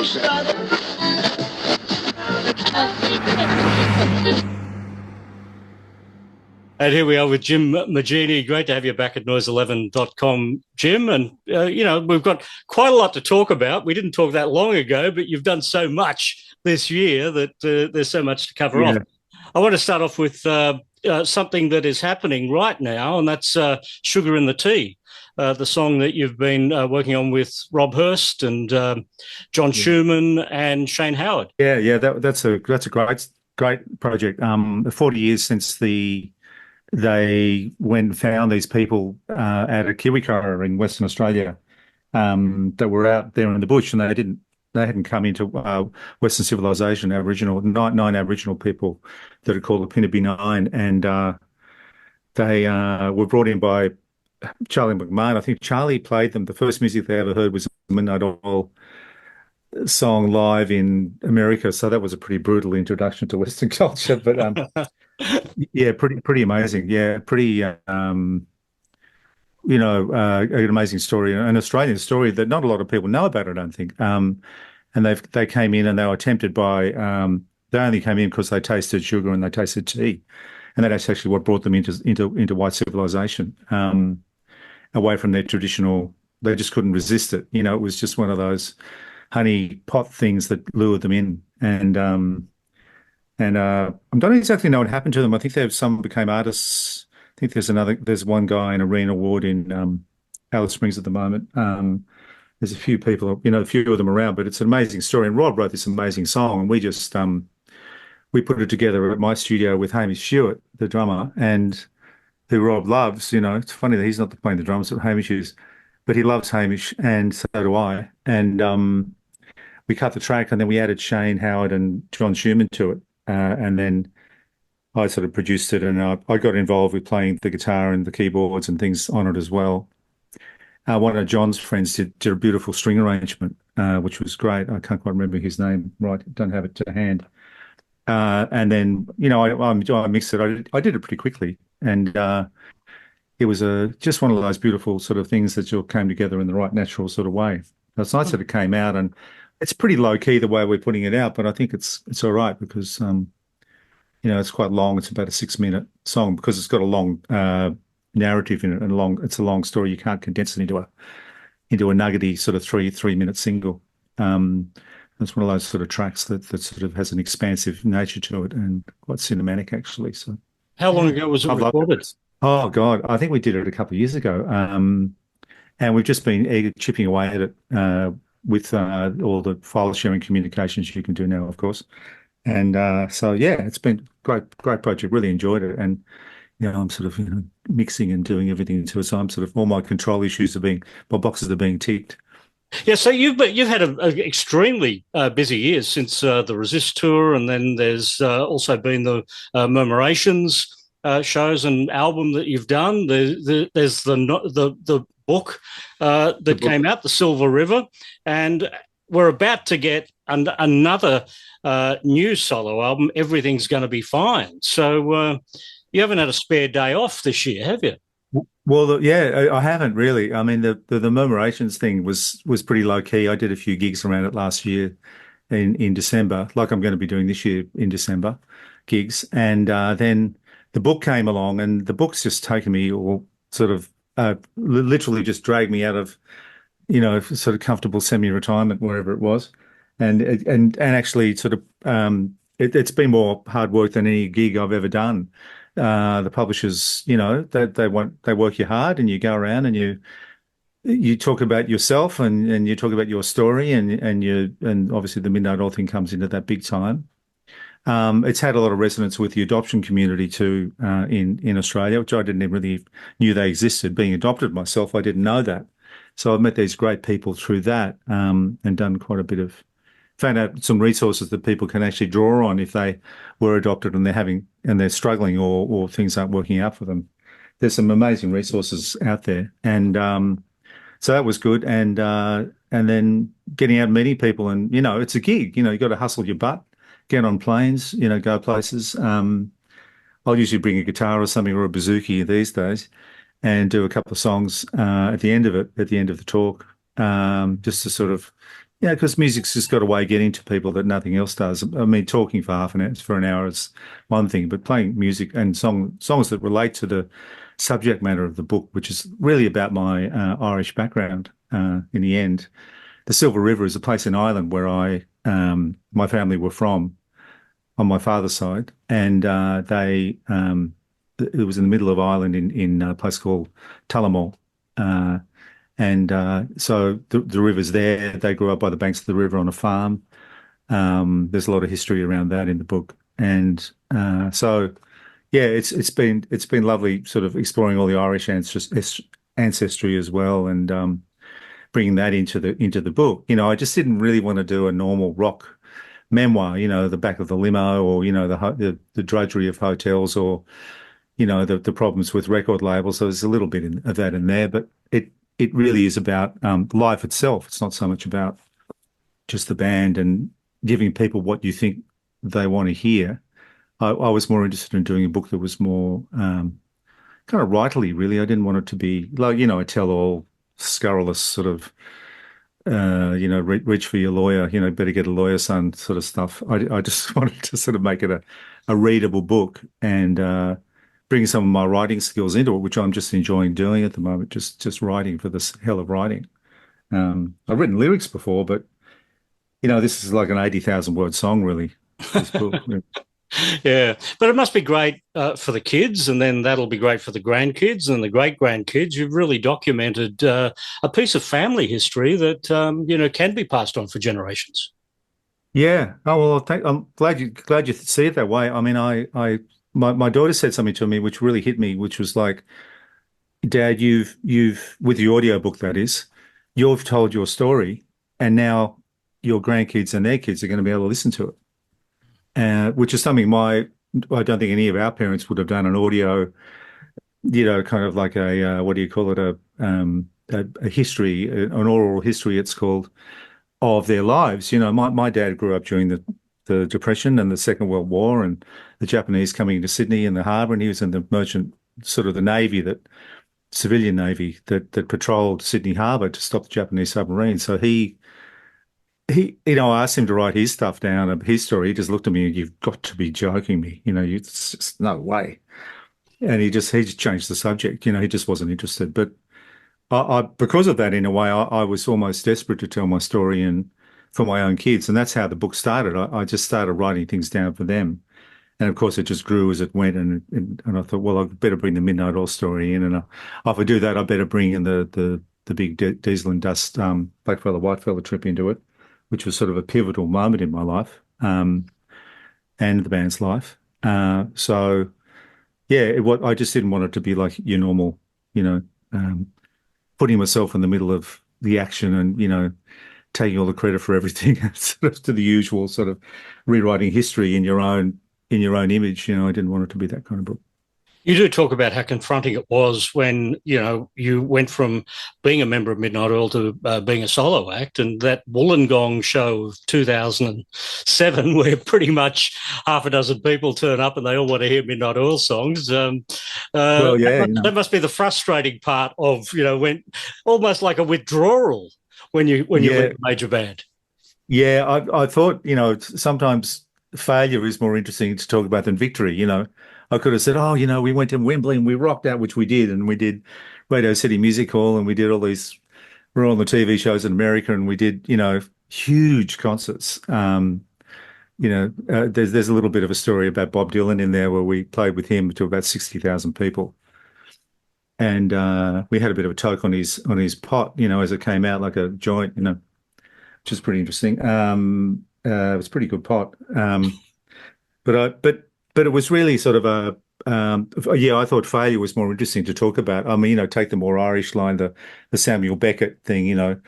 And here we are with Jim Moginie. Great to have you back at Noise11.com, Jim. And, we've got quite a lot to talk about. We didn't talk that long ago, but you've done so much this year that there's so much to cover off. I want to start off with something that is happening right now, and that's Sugar in the Tea, the song that you've been working on with Rob Hirst and John Schumann and Shane Howard. That's a great project. 40 years since they went and found these people at a kiwikara in Western Australia that were out there in the bush, and they hadn't come into Western civilization. Nine Aboriginal people that are called the Pinnaby Nine, and they were brought in by Charlie McMahon. I think Charlie played them. The first music they ever heard was a Midnight Oil song live in America, so that was a pretty brutal introduction to Western culture. But yeah, pretty amazing. Yeah, pretty an amazing story, an Australian story that not a lot of people know about, I don't think. And they came in and they were tempted by they only came in because they tasted sugar and they tasted tea, and that's actually what brought them into white civilization, away from their traditional. They just couldn't resist it. It was just one of those honey pot things that lured them in, and I don't exactly know what happened to them. I think some became artists. I think there's one guy in a Arena Award in Alice Springs at the moment. There's a few people, a few of them around, but it's an amazing story. And Rob wrote this amazing song, and we just we put it together at my studio with Hamish Stewart, the drummer, and who Rob loves. It's funny that he's not playing the drums, but Hamish is, but he loves Hamish, and so do I. And we cut the track, and then we added Shane Howard and John Schumann to it. And then I sort of produced it, and I got involved with playing the guitar and the keyboards and things on it as well. One of John's friends did a beautiful string arrangement, which was great. I can't quite remember his name, right? Don't have it to hand. And then, I mixed it. I did it pretty quickly, and it was just one of those beautiful sort of things that all came together in the right natural sort of way. It's nice that it came out, and it's pretty low key the way we're putting it out, but I think it's all right because it's quite long. It's about a 6-minute song because it's got a long narrative in it, and it's a long story. You can't condense it into a nuggety sort of 3-minute single. It's one of those sort of tracks that sort of has an expansive nature to it and quite cinematic actually. So, how long ago was it recorded? Oh God, I think we did it a couple of years ago, and we've just been chipping away at it. With all the file sharing communications you can do now, of course. And so, yeah, it's been great project. Really enjoyed it. And, I'm sort of, mixing and doing everything to it. So I'm sort of, all my control issues my boxes are being ticked. Yeah, so you've had an extremely busy year since the Resist tour, and then there's also been the Murmurations shows and album that you've done. There's the book that came out, The Silver River, and we're about to get another new solo album, Everything's Going to Be Fine. So you haven't had a spare day off this year, have you? Well, I haven't really. I mean, the Murmurations thing was pretty low key. I did a few gigs around it last year in December, like I'm going to be doing this year in December, gigs. And then the book came along, and the book's just taken me all sort of literally just dragged me out of, sort of comfortable semi-retirement, wherever it was. And actually sort of, it's been more hard work than any gig I've ever done. The publishers, they work you hard, and you go around and you talk about yourself and you talk about your story, and obviously the Midnight Oil thing comes into that big time. It's had a lot of resonance with the adoption community too, in Australia, which I didn't even really knew they existed. Being adopted myself, I didn't know that. So I've met these great people through that, and done quite a bit of, found out some resources that people can actually draw on if they were adopted and they're struggling or things aren't working out for them. There's some amazing resources out there, and so that was good. And then getting out and meeting people, and it's a gig. You got to hustle your butt. Get on planes, go places. I'll usually bring a guitar or something or a bouzouki these days and do a couple of songs at the end of the talk, just to sort of Yeah, because music's just got a way of getting to people that nothing else does. I mean, talking for half an hour, for an hour is one thing, but playing music and songs that relate to the subject matter of the book, which is really about my Irish background. In the end, the Silver River is a place in Ireland where my family were from on my father's side, and it was in the middle of Ireland in a place called Tullamore. Uh, so the river's there. They grew up by the banks of the river on a farm. There's a lot of history around that in the book, and yeah, it's been lovely, sort of exploring all the Irish ancestry as well, and bringing that into the book. I just didn't really want to do a normal rock memoir. The back of the limo, or the drudgery of hotels, or the problems with record labels. So there's a little bit of that in there, but it really is about life itself. It's not so much about just the band and giving people what you think they want to hear. I was more interested in doing a book that was more kind of writerly, really. I didn't want it to be like, a tell-all, scurrilous sort of, reach for your lawyer, better get a lawyer, son, sort of stuff. I just wanted to sort of make it a readable book, and bring some of my writing skills into it, which I'm just enjoying doing at the moment, just writing for the hell of writing. I've written lyrics before, but this is like an 80,000 word song, really. This book. Yeah. Yeah, but it must be great for the kids, and then that'll be great for the grandkids and the great grandkids. You've really documented a piece of family history that can be passed on for generations. Yeah. Oh well, I'm glad you see it that way. I mean, my daughter said something to me which really hit me, which was like, Dad, you've with the audiobook, that is, you've told your story, and now your grandkids and their kids are going to be able to listen to it. Which is something I don't think any of our parents would have done an audio, kind of like what do you call it, a history, an oral history, it's called, of their lives. My dad grew up during the Depression and the Second World War, and the Japanese coming into Sydney in the harbour, and he was in the merchant, sort of the navy, civilian navy that patrolled Sydney harbour to stop the Japanese submarines. So I asked him to write his stuff down, his story. He just looked at me, and "You've got to be joking me. It's just no way." And he just changed the subject. He just wasn't interested. But because of that, in a way, I was almost desperate to tell my story and for my own kids. And that's how the book started. I just started writing things down for them. And of course, it just grew as it went. And I thought, well, I better bring the Midnight Oil story in. And if I do that, I better bring in the big Diesel and Dust Blackfella Whitefella trip into it, which was sort of a pivotal moment in my life, and the band's life. So yeah, I just didn't want it to be like your normal, putting myself in the middle of the action and, taking all the credit for everything, sort of to the usual sort of rewriting history in your own image. I didn't want it to be that kind of book. You do talk about how confronting it was when, you went from being a member of Midnight Oil to being a solo act, and that Wollongong show of 2007, where pretty much half a dozen people turn up and they all want to hear Midnight Oil songs. Well, yeah, that must be the frustrating part of, when almost like a withdrawal when you leave a major band. Yeah, I thought, sometimes failure is more interesting to talk about than victory. I could have said, oh, we went to Wembley and we rocked out, which we did, and we did Radio City Music Hall, and we did all these, we're on the TV shows in America, and we did, huge concerts. There's a little bit of a story about Bob Dylan in there where we played with him to about 60,000 people. And we had a bit of a toke on his pot, as it came out, like a joint, which is pretty interesting. It was a pretty good pot. But it was really sort of I thought failure was more interesting to talk about. I mean, take the more Irish line, the Samuel Beckett thing,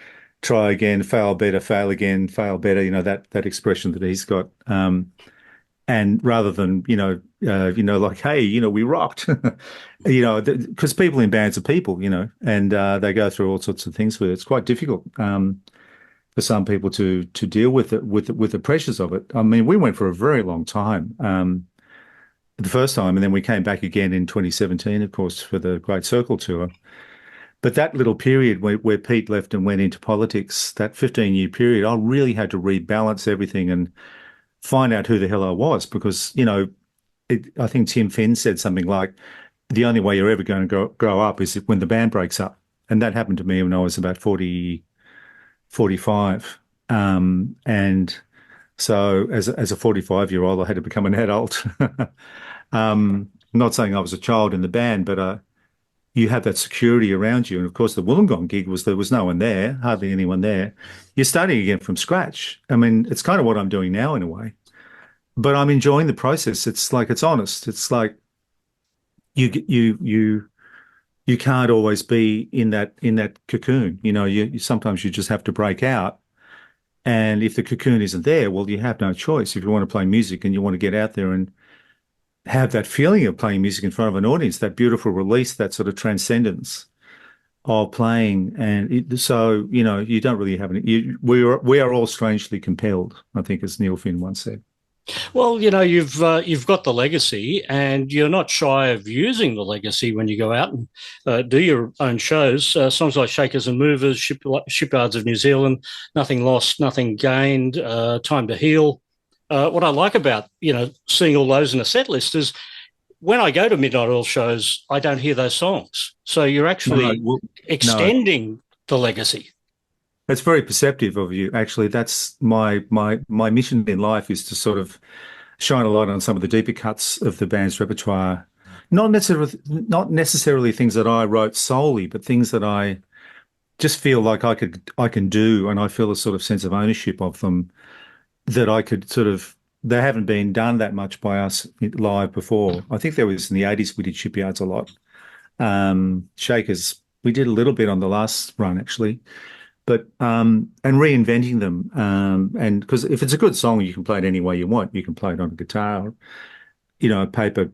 try again, fail better, fail again, fail better, that expression that he's got. And rather than, like, hey, we rocked, because people in bands are people, and they go through all sorts of things with it. It's quite difficult for some people to deal with it, with the pressures of it. I mean, we went for a very long time. The first time, and then we came back again in 2017, of course, for the Great Circle tour. But that little period where Pete left and went into politics, that 15-year period, I really had to rebalance everything and find out who the hell I was because, I think Tim Finn said something like, the only way you're ever going to grow up is when the band breaks up. And that happened to me when I was about 40, 45. And so as a 45-year-old, I had to become an adult. Not saying I was a child in the band, but you have that security around you. And of course, the Wollongong gig there was no one there, hardly anyone there. You're starting again from scratch. I mean, it's kind of what I'm doing now in a way, but I'm enjoying the process. It's like it's honest. It's like you can't always be in that cocoon. Sometimes you just have to break out. And if the cocoon isn't there, well, you have no choice. If you want to play music and you want to get out there and have that feeling of playing music in front of an audience, that beautiful release, that sort of transcendence of playing. And you don't really have any, we are all strangely compelled, I think, as Neil Finn once said. Well, you've got the legacy, and you're not shy of using the legacy when you go out and do your own shows. Songs like Shakers and Movers, Shipyards of New Zealand, Nothing Lost, Nothing Gained, Time to Heal. What I like about seeing all those in a set list is when I go to Midnight Oil shows, I don't hear those songs. So you're actually extending the legacy. That's very perceptive of you. Actually, that's my mission in life is to sort of shine a light on some of the deeper cuts of the band's repertoire. Not necessarily things that I wrote solely, but things that I just feel like I can do, and I feel a sort of sense of ownership of them that I could sort of. They haven't been done that much by us live before. I think there was in the 80s we did Shipyards a lot. Shakers we did a little bit on the last run actually. But and reinventing them, and because if it's a good song, you can play it any way you want. You can play it on a guitar, a paper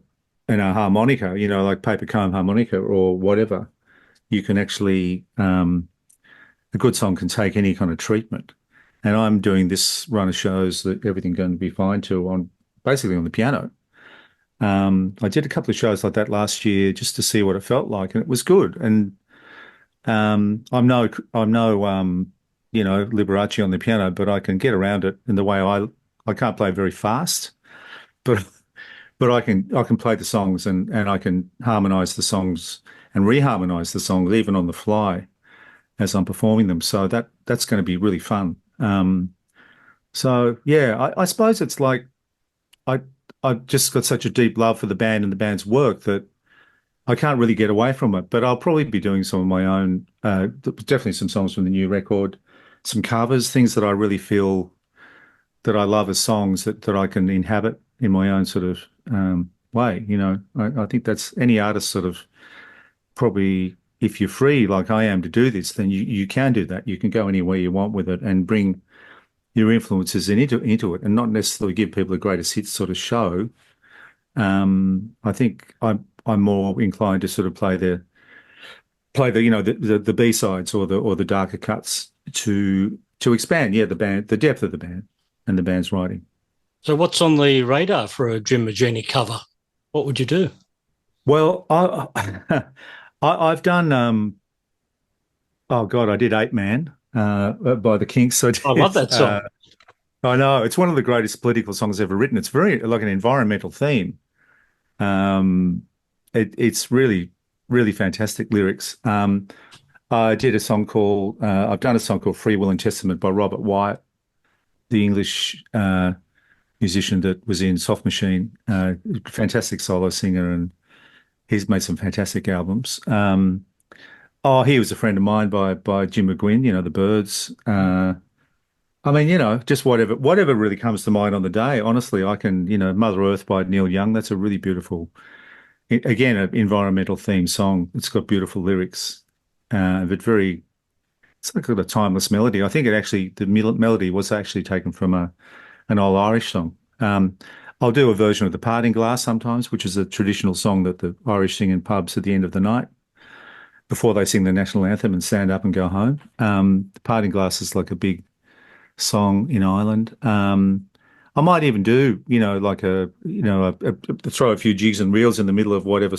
and a harmonica, like paper comb harmonica or whatever. You can actually a good song can take any kind of treatment. And I'm doing this run of shows that everything going to be fine to on basically on the piano. I did a couple of shows like that last year just to see what it felt like, and it was good. And I'm no Liberace on the piano, but I can get around it in the way I can't play very fast, but I can play the songs and I can harmonize the songs and reharmonize the songs even on the fly as I'm performing them. So that's going to be really fun. So yeah, I suppose it's like I I've just got such a deep love for the band and the band's work that I can't really get away from it, but I'll probably be doing some of my own, definitely some songs from the new record, some covers, things that I really feel that I love as songs that I can inhabit in my own sort of way. I think that's any artist sort of probably, if you're free like I am to do this, then you can do that. You can go anywhere you want with it and bring your influences into it and not necessarily give people a greatest hits sort of show. I think I'm more inclined to sort of play the B sides or the darker cuts to expand the depth of the band and the band's writing. So what's on the radar for a Jim Moginie cover? What would you do? Well, I've done oh God, I did Eight Man by the Kinks. So I love that song. I know it's one of the greatest political songs ever written. It's very like an environmental theme. It's really, really fantastic lyrics. I did a song called I've done a song called Free Will and Testament by Robert Wyatt, the English musician that was in Soft Machine, fantastic solo singer, and he's made some fantastic albums. He was a friend of mine by Jim McGuinn, the Byrds. I mean, just whatever really comes to mind on the day. Honestly, I can, Mother Earth by Neil Young. That's a really beautiful, again, an environmental theme song. It's got beautiful lyrics, but it's like got a timeless melody. I think the melody was actually taken from an old Irish song. I'll do a version of The Parting Glass sometimes, which is a traditional song that the Irish sing in pubs at the end of the night before they sing the national anthem and stand up and go home. The Parting Glass is like a big song in Ireland. I might even do, like throw a few jigs and reels in the middle of whatever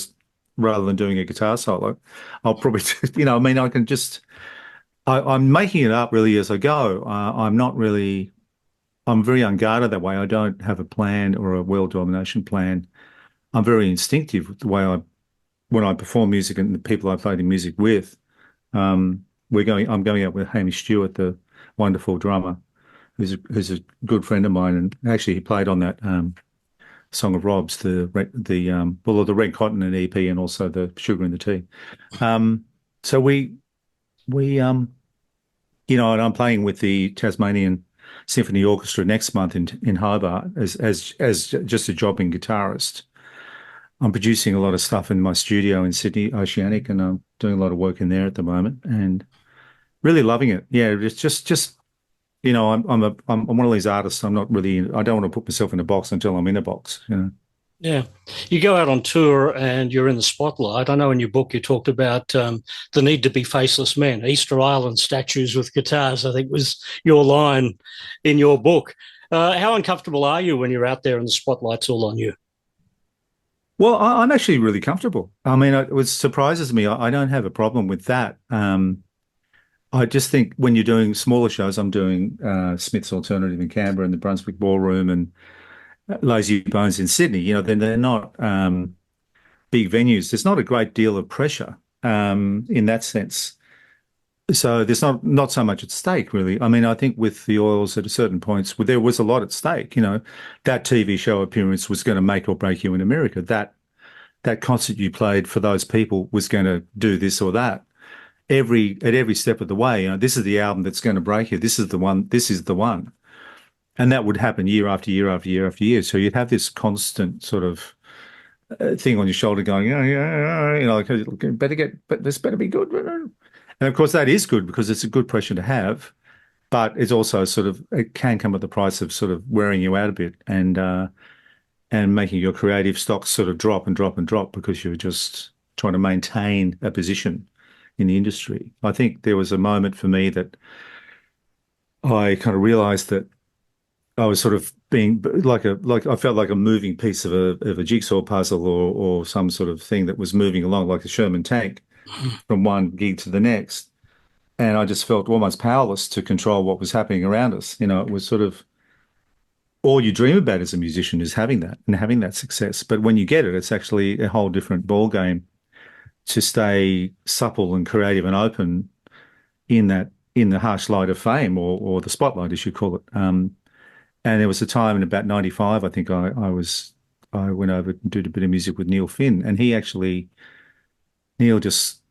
rather than doing a guitar solo, I'll probably, I mean, I can just, I'm making it up really as I go. I'm not really, I'm very unguarded that way. I don't have a plan or a world domination plan. I'm very instinctive with the way when I perform music and the people I play the music with. I'm going out with Hamish Stewart, the wonderful drummer, who's a good friend of mine, and actually he played on that song of Rob's, the Red Continent EP, and also the Sugar and the Tea. So we and I'm playing with the Tasmanian Symphony Orchestra next month in Hobart as just a jobbing guitarist. I'm producing a lot of stuff in my studio in Sydney, Oceanic, and I'm doing a lot of work in there at the moment, and really loving it. Yeah, it's just I'm one of these artists. I'm not really. I don't want to put myself in a box until I'm in a box. Yeah. You go out on tour and you're in the spotlight. I know in your book you talked about the need to be faceless men. Easter Island statues with guitars, I think was your line in your book. How uncomfortable are you when you're out there and the spotlight's all on you? Well, I'm actually really comfortable. I mean, it surprises me. I don't have a problem with that. I just think when you're doing smaller shows, I'm doing Smith's Alternative in Canberra and the Brunswick Ballroom and Lazy Bones in Sydney. Then they're not big venues. There's not a great deal of pressure in that sense. So there's not so much at stake, really. I mean, I think with the Oils at a certain points, there was a lot at stake. That TV show appearance was going to make or break you in America. That concert you played for those people was going to do this or that. At every step of the way, this is the album that's going to break you. This is the one. This is the one. And that would happen year after year after year after year. So you'd have this constant sort of thing on your shoulder going, like, but this better be good. And of course, that is good because it's a good pressure to have, but it's also it can come at the price of sort of wearing you out a bit and making your creative stocks sort of drop and drop and drop because you're just trying to maintain a position in the industry. I think there was a moment for me that I kind of realized that I was sort of being like I felt like a moving piece of a jigsaw puzzle or some sort of thing that was moving along like a Sherman tank from one gig to the next. And I just felt almost powerless to control what was happening around us. It was sort of all you dream about as a musician is having that and having that success. But when you get it, it's actually a whole different ball game to stay supple and creative and open in the harsh light of fame or the spotlight, as you call it. And there was a time in about 95, I think I went over and did a bit of music with Neil Finn, and Neil just,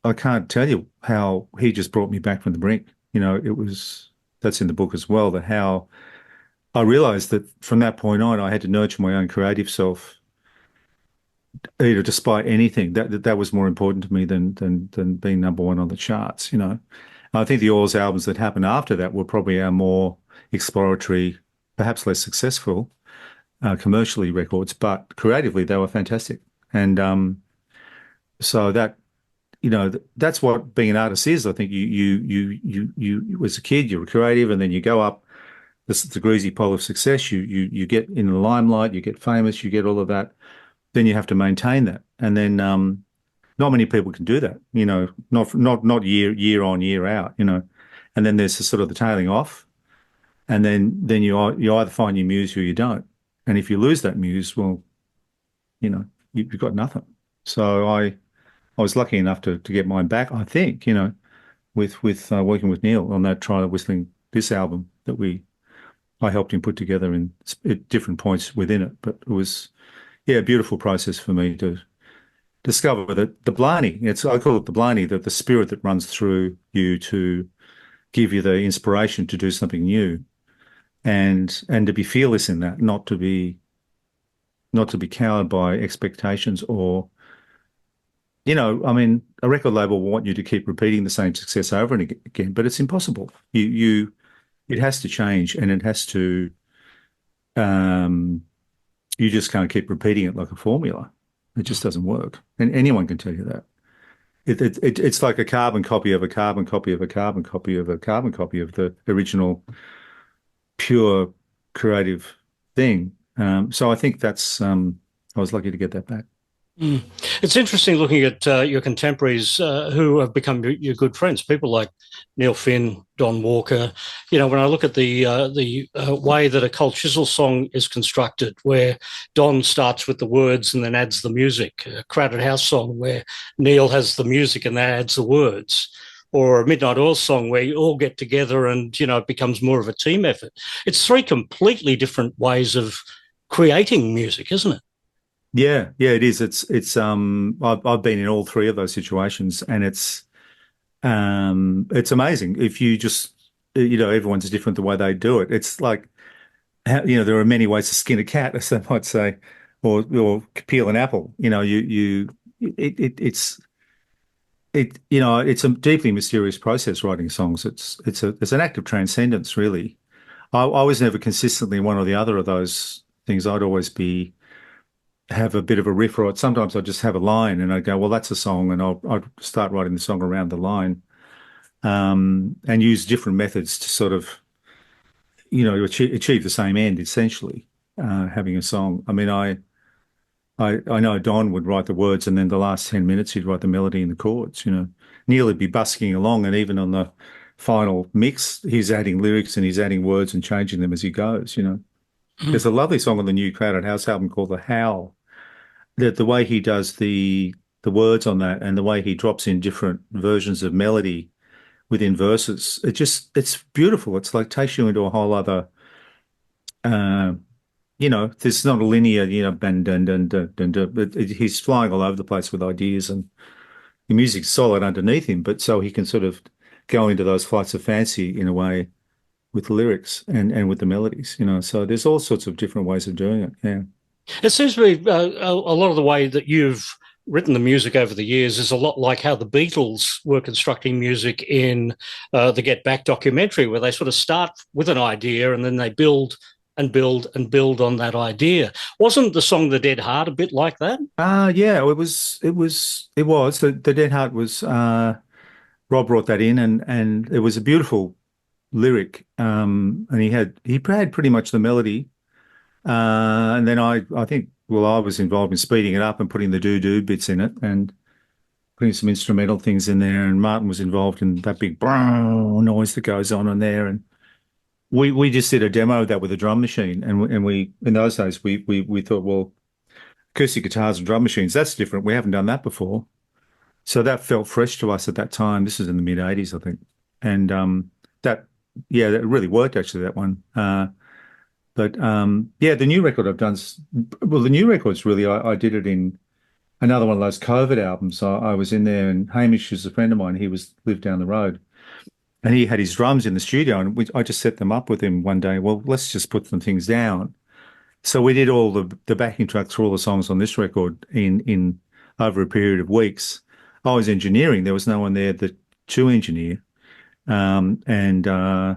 I can't tell you how he just brought me back from the brink. That's in the book as well, that how I realized that from that point on, I had to nurture my own creative self, despite anything. That was more important to me than being number one on the charts. I think the Oils albums that happened after that were probably our more exploratory, perhaps less successful commercially records, but creatively they were fantastic. And so that's what being an artist is. I think you as a kid you were creative, and then you go up the greasy pole of success. You get in the limelight, you get famous, you get all of that. Then you have to maintain that, and then not many people can do that. Not year on year out. And then there's the tailing off. And then you either find your muse or you don't. And if you lose that muse, well, you've got nothing. So I was lucky enough to get mine back, I think, with working with Neil on that Try Whistling This album that I helped him put together at different points within it. But it was, a beautiful process for me to discover that the Blarney, I call it the Blarney, the spirit that runs through you to give you the inspiration to do something new. And to be fearless in that, not to be cowed by expectations or, I mean, a record label will want you to keep repeating the same success over and again, but it's impossible. It has to change, and it has to, you just can't keep repeating it like a formula. It just doesn't work, and anyone can tell you that. It's like a carbon copy of a carbon copy of a carbon copy of a carbon copy of the original pure creative thing. So I think that's I was lucky to get that back. Mm. It's interesting looking at your contemporaries who have become your good friends, people like Neil Finn, Don Walker. You know, when I look at the way that a Cold Chisel song is constructed, where Don starts with the words and then adds the music, a Crowded House song where Neil has the music and then adds the words, or a Midnight Oil song where you all get together and, you know, it becomes more of a team effort. It's three completely different ways of creating music, isn't it? Yeah, it is. I've been in all three of those situations, and it's amazing. If you just, everyone's different the way they do it. It's like, there are many ways to skin a cat, as they might say, or peel an apple. It's a deeply mysterious process writing songs. It's an act of transcendence, really. I was never consistently one or the other of those things. I'd always have a bit of a riff, or sometimes I'd just have a line and I'd go, well, that's a song, and I'd start writing the song around the line, and use different methods to sort of, achieve the same end, essentially, having a song. I mean, I know Don would write the words, and then the last 10 minutes he'd write the melody and the chords. Neil would be busking along, and even on the final mix, he's adding lyrics and he's adding words and changing them as he goes. There's a lovely song on the new Crowded House album called The Howl. The way he does the words on that, and the way he drops in different versions of melody within verses, it's beautiful. It's like takes you into a whole other, uh, there's not a linear, dun, dun, dun, dun, dun, dun, but he's flying all over the place with ideas, and the music's solid underneath him, but so he can sort of go into those flights of fancy in a way with the lyrics and with the melodies. So there's all sorts of different ways of doing it. Yeah. It seems to be a lot of the way that you've written the music over the years is a lot like how the Beatles were constructing music in the Get Back documentary, where they sort of start with an idea and then they build and build and build on that idea. Wasn't the song "The Dead Heart" a bit like that? Yeah, it was. The Dead Heart was Rob brought that in, and it was a beautiful lyric. And he had pretty much the melody. And then I think, well, I was involved in speeding it up and putting the do bits in it and putting some instrumental things in there. And Martin was involved in that big noise that goes on in there. And we just did a demo of that with a drum machine. And we in those days we thought, well, acoustic guitars and drum machines, that's different. We haven't done that before. So that felt fresh to us at that time. This is in the mid 80s, I think. And that yeah, that really worked actually, that one. But yeah, the new record I've done, well, the new record's really, I did it in another one of those COVID albums. I was in there, and Hamish is a friend of mine. He lived down the road, and he had his drums in the studio, and I just set them up with him one day. Well, let's just put some things down. So we did all the backing tracks for all the songs on this record in over a period of weeks. I was engineering. There was no one there to engineer, um, and uh,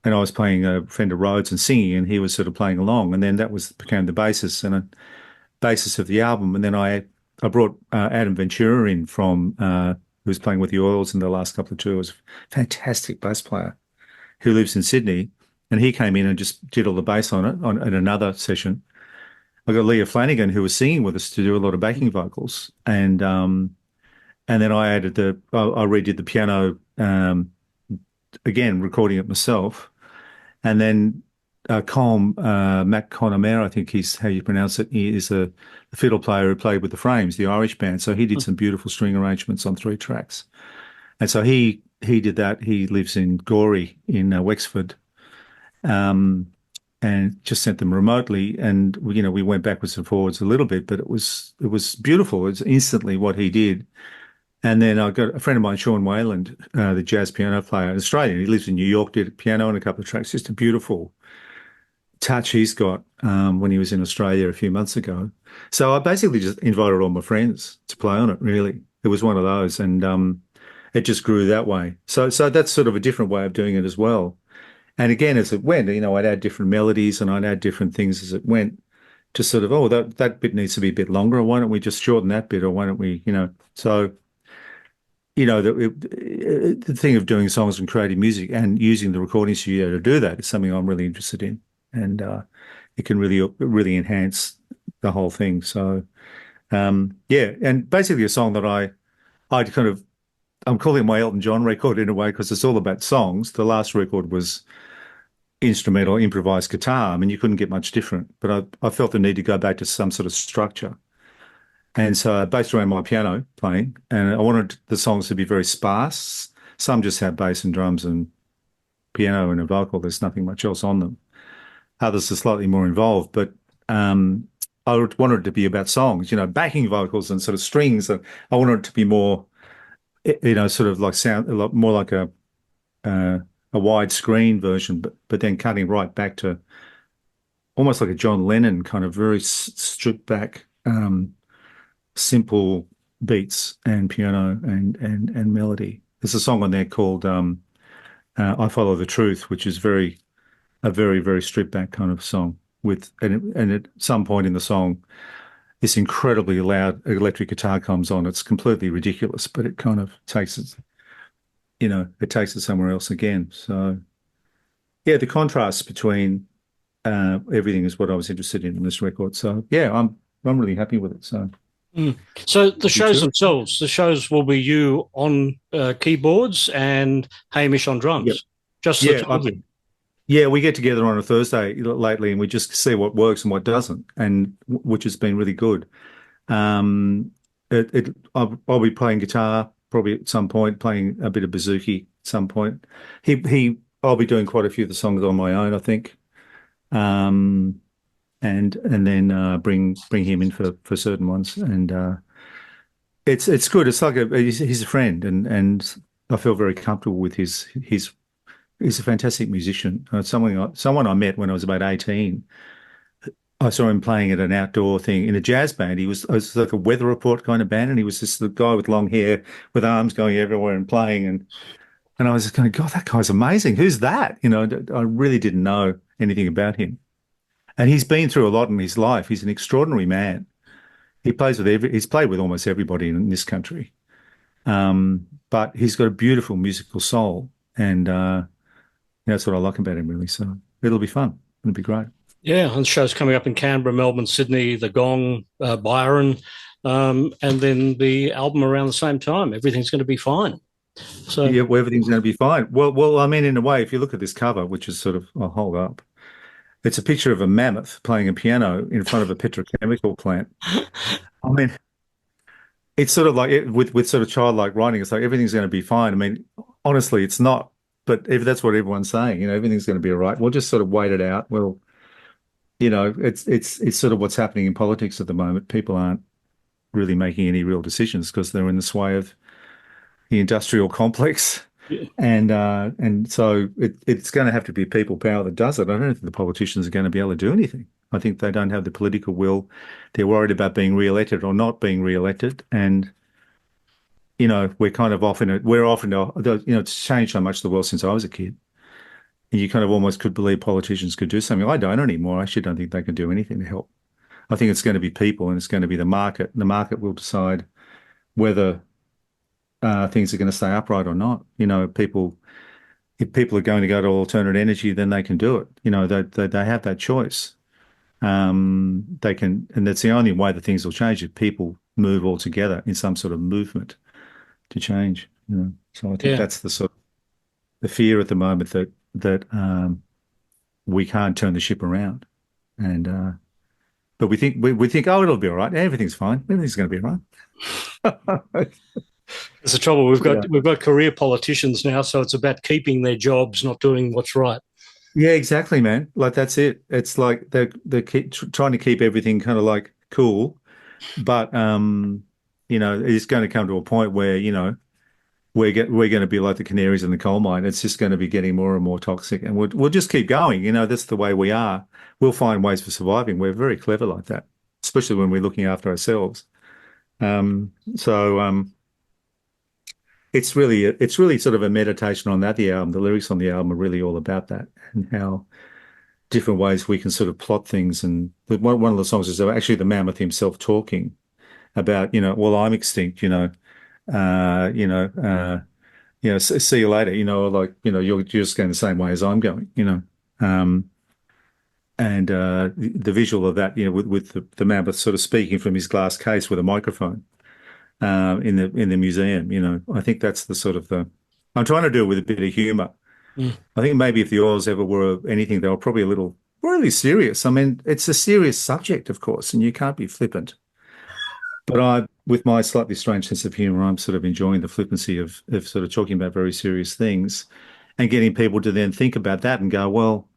and I was playing a Fender Rhodes and singing, and he was sort of playing along, and then that became the basis and a basis of the album. And then I brought Adam Ventura in from who was playing with the Oils in the last couple of tours, fantastic bass player who lives in Sydney, and he came in and just did all the bass on it at another session. I got Leah Flanagan, who was singing with us, to do a lot of backing vocals, and then I redid the piano, again, recording it myself. And then Matt Connemare, I think he's how you pronounce it, he is a fiddle player who played with the Frames, the Irish band. So he did some beautiful string arrangements on 3 tracks. And so he did that. He lives in Gorey in Wexford, and just sent them remotely. And we went backwards and forwards a little bit, but it was beautiful. It's instantly what he did. And then I got a friend of mine, Sean Wayland, the jazz piano player, an Australian. He lives in New York, did piano on a couple of tracks. Just a beautiful touch he's got when he was in Australia a few months ago. So I basically just invited all my friends to play on it, really. It was one of those, and it just grew that way. So that's sort of a different way of doing it as well. And again, as it went, I'd add different melodies and I'd add different things as it went, to sort of, oh, that bit needs to be a bit longer, or why don't we just shorten that bit, or why don't we, so the thing of doing songs and creating music and using the recording studio to do that is something I'm really interested in, and it can really enhance the whole thing. So Yeah, and basically a song that I kind of I'm calling it my Elton John record in a way because it's all about songs. The last record was instrumental, improvised guitar. I mean, you couldn't get much different, but I felt the need to go back to some sort of structure. And so I based around my piano playing, and I wanted the songs to be very sparse. Some just have bass and drums and piano and a vocal. There's nothing much else on them. Others are slightly more involved, but um, wanted it to be about songs, backing vocals and sort of strings. And I wanted it to be more, sort of like sound a lot more like uh, a widescreen version, but then cutting right back to almost like a John Lennon kind of very stripped back, simple beats and piano and melody. There's a song on there called "I Follow the Truth," which is very stripped back kind of song and at some point in the song, this incredibly loud electric guitar comes on. It's completely ridiculous, but it kind of takes it somewhere else again. So yeah, the contrast between everything is what I was interested in this record. So yeah, I'm really happy with it. So Mm. So the you shows too? themselves, the shows will be you on keyboards and Hamish on Yep. drums, just the Yeah, two of you. yeah, we get together on a Thursday lately, and we just see what works and what doesn't, and which has been really good. Um, I'll be playing guitar probably at some point, playing a bit of bouzouki at some point. I'll be doing quite a few of the songs on my own, I think. Um, and then bring him in for certain ones, and it's good. It's like he's a friend, and I feel very comfortable with his. He's a fantastic musician. Someone I met when I was about 18. I saw him playing at an outdoor thing in a jazz band. It was like a weather report kind of band, and he was just the guy with long hair, with arms going everywhere and playing. And I was just going, God, that guy's amazing. Who's that? I really didn't know anything about him. And he's been through a lot in his life. He's an extraordinary man. He's played with almost everybody in this country. But he's got a beautiful musical soul, and that's what I like about him, really. So it'll be fun. It'll be great. Yeah, and shows coming up in Canberra, Melbourne, Sydney, the Gong, Byron, and then the album around the same time. Everything's going to be fine. So Yeah, well, everything's going to be fine. Well, I mean, in a way, if you look at this cover, which is sort of, I'll hold up, it's a picture of a mammoth playing a piano in front of a petrochemical plant. I mean, it's sort of like with sort of childlike writing. It's like everything's going to be fine. I mean, honestly, it's not. But if that's what everyone's saying, everything's going to be all right. We'll just sort of wait it out. Well, it's sort of what's happening in politics at the moment. People aren't really making any real decisions because they're in the sway of the industrial complex. yeah, And so it's going to have to be people power that does it. I don't think the politicians are going to be able to do anything. I think they don't have the political will. They're worried about being re-elected or not being re-elected. And, we're kind of off in it. We're off in it's changed so much the world since I was a kid. And you kind of almost could believe politicians could do something. I don't anymore. I actually don't think they can do anything to help. I think it's going to be people and it's going to be the market. The market will decide whether things are going to stay upright or not. If people are going to go to alternate energy, then they can do it. They have that choice. They can, and that's the only way that things will change if people move all together in some sort of movement to change. So I think yeah, that's the sort of the fear at the moment that we can't turn the ship around, and but we think oh it'll be all right. Everything's fine. Everything's going to be all right. it's the trouble. We've Yeah. got we've got career politicians now, so it's about keeping their jobs, not doing what's right. Yeah, exactly, man. Like that's it. It's like they're trying to keep everything kind of like cool, but it's going to come to a point where we're going to be like the canaries in the coal mine. It's just going to be getting more and more toxic, and we'll just keep going. That's the way we are. We'll find ways for surviving. We're very clever like that, especially when we're looking after ourselves. So it's really sort of a meditation on that. The album, the lyrics on the album are really all about that and how different ways we can sort of plot things. And one of the songs is actually the mammoth himself talking about, well, I'm extinct, uh, you know, uh, see you later, like, you're just going the same way as I'm going. Um, and the visual of that, with the mammoth sort of speaking from his glass case with a microphone in the museum. I think that's the sort of the. I'm trying to do it with a bit of humour. Mm. I think maybe if the oils ever were anything, they were probably a little really serious. I mean, it's a serious subject, of course, and you can't be flippant. But with my slightly strange sense of humour, I'm sort of enjoying the flippancy of sort of talking about very serious things and getting people to then think about that and go, well,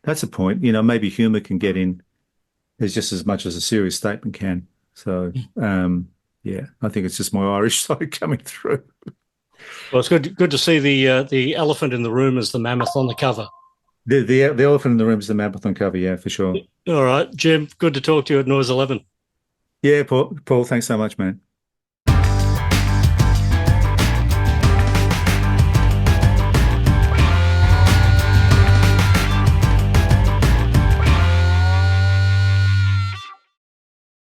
that's a point. Maybe humour can get in as just as much as a serious statement can. So, yeah, I think it's just my Irish side coming through. Well, it's good to see the elephant in the room as the mammoth on the cover. The elephant in the room is the mammoth on cover, yeah, for sure. All right, Jim, good to talk to you at Noise 11. Yeah, Paul, thanks so much, man.